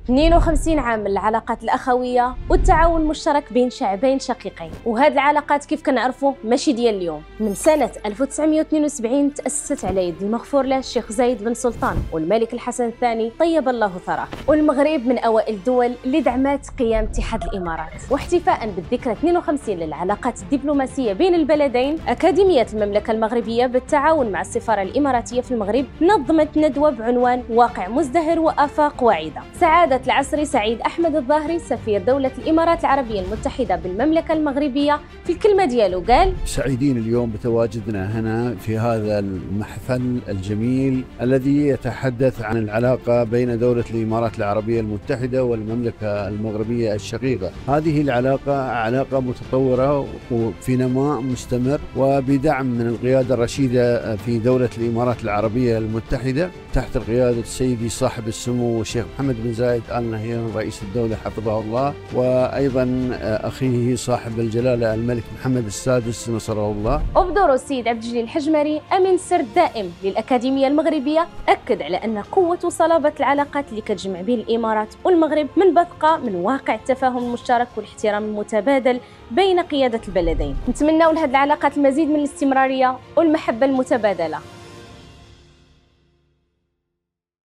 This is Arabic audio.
52 عام من العلاقات الأخوية والتعاون المشترك بين شعبين شقيقين، وهذه العلاقات كيف كنعرفوا ماشي ديال اليوم. من سنة 1972 تأسست على يد المغفور له الشيخ زايد بن سلطان والملك الحسن الثاني طيب الله ثراه، والمغرب من أوائل الدول اللي دعمت قيام اتحاد الإمارات. واحتفاء بالذكرى 52 للعلاقات الدبلوماسية بين البلدين، أكاديمية المملكة المغربية بالتعاون مع السفارة الإماراتية في المغرب نظمت ندوة بعنوان واقع مزدهر وآفاق واعدة. سعادة العصري سعيد أحمد الظاهري سفير دولة الإمارات العربية المتحدة بالمملكة المغربية في الكلمة ديالو قال: سعيدين اليوم بتواجدنا هنا في هذا المحفل الجميل الذي يتحدث عن العلاقة بين دولة الإمارات العربية المتحدة والمملكة المغربية الشقيقة. هذه العلاقة علاقة متطورة وفي نماء مستمر وبدعم من القيادة الرشيدة في دولة الإمارات العربية المتحدة تحت القيادة سيدي صاحب السمو الشيخ محمد بن زايد آل نهيان رئيس الدولة حفظه الله، وأيضا أخيه صاحب الجلالة الملك محمد السادس نصره الله. وبدور السيد عبد الجليل الحجمري أمين سر دائم للأكاديمية المغربية أكد على أن قوة وصلابة العلاقات اللي كتجمع بين الإمارات والمغرب من بثقة من واقع التفاهم المشترك والاحترام المتبادل بين قيادة البلدين. نتمنوا لهذه العلاقات المزيد من الاستمرارية والمحبة المتبادلة.